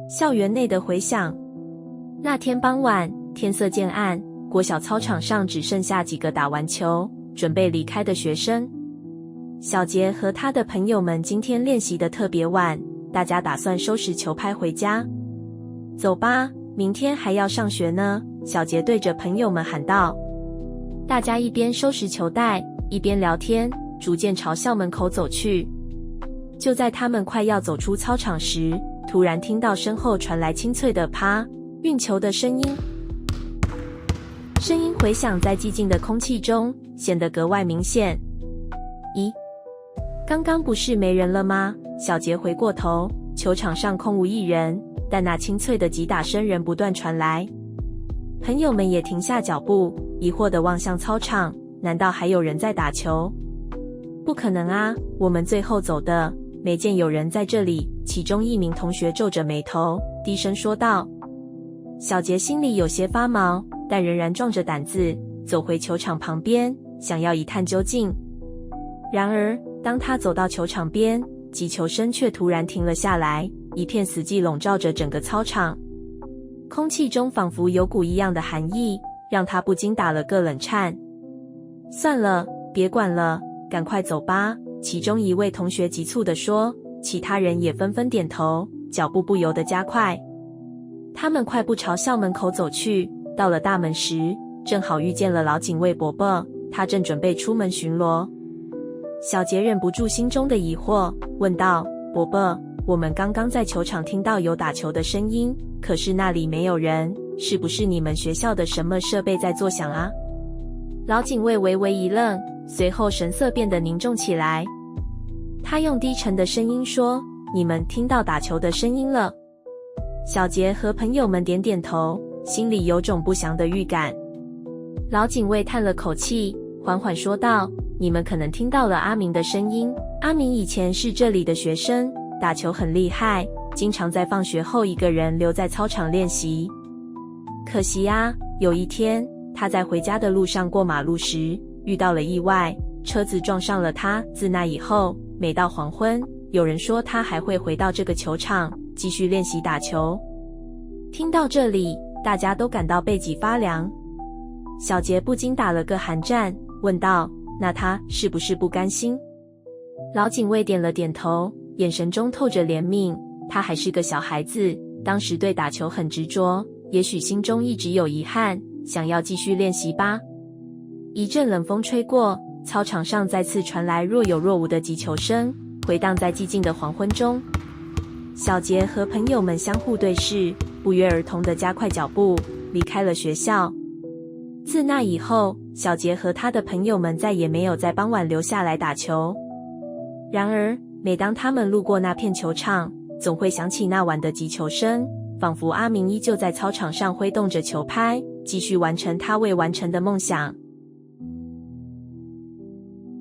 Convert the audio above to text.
校园内的回响。那天傍晚，天色渐暗，国小操场上只剩下几个打完球准备离开的学生。小杰和他的朋友们今天练习得特别晚，大家打算收拾球拍回家。走吧，明天还要上学呢，小杰对着朋友们喊道。大家一边收拾球袋，一边聊天，逐渐朝校门口走去。就在他们快要走出操场时，突然听到身后传来清脆的啪运球的声音。声音回响在寂静的空气中，显得格外明显。咦，刚刚不是没人了吗？小杰回过头，球场上空无一人，但那清脆的击打声仍不断传来。朋友们也停下脚步，疑惑地望向操场，难道还有人在打球？不可能啊，我们最后走的，没见有人在这里。其中一名同学皱着眉头，低声说道。小杰心里有些发毛，但仍然壮着胆子走回球场旁边，想要一探究竟。然而，当他走到球场边，击球声却突然停了下来，一片死寂笼罩着整个操场。空气中仿佛有股异样的寒意，让他不禁打了个冷颤。算了，别管了，赶快走吧，其中一位同学急促地说，其他人也纷纷点头，脚步不由得加快。他们快步朝校门口走去，到了大门时，正好遇见了老警卫伯伯，他正准备出门巡逻。小杰忍不住心中的疑惑，问道，伯伯，我们刚刚在球场听到有打球的声音，可是那里没有人，是不是你们学校的什么设备在作响啊？老警卫微微一愣，随后神色变得凝重起来。他用低沉的声音说，你们听到打球的声音了？小杰和朋友们点点头，心里有种不祥的预感。老警卫叹了口气，缓缓说道，你们可能听到了阿明的声音。阿明以前是这里的学生，打球很厉害，经常在放学后一个人留在操场练习。可惜啊，有一天他在回家的路上过马路时遇到了意外，车子撞上了他。自那以后，每到黄昏，有人说他还会回到这个球场继续练习打球。听到这里，大家都感到背脊发凉。小杰不禁打了个寒战，问道，那他是不是不甘心？老警卫点了点头，眼神中透着怜悯。他还是个小孩子，当时对打球很执着，也许心中一直有遗憾，想要继续练习吧。一阵冷风吹过，操场上再次传来若有若无的击球声，回荡在寂静的黄昏中。小杰和朋友们相互对视，不约而同地加快脚步，离开了学校。自那以后，小杰和他的朋友们再也没有在傍晚留下来打球。然而，每当他们路过那片球场，总会想起那晚的击球声，仿佛阿明依旧在操场上挥动着球拍，继续完成他未完成的梦想。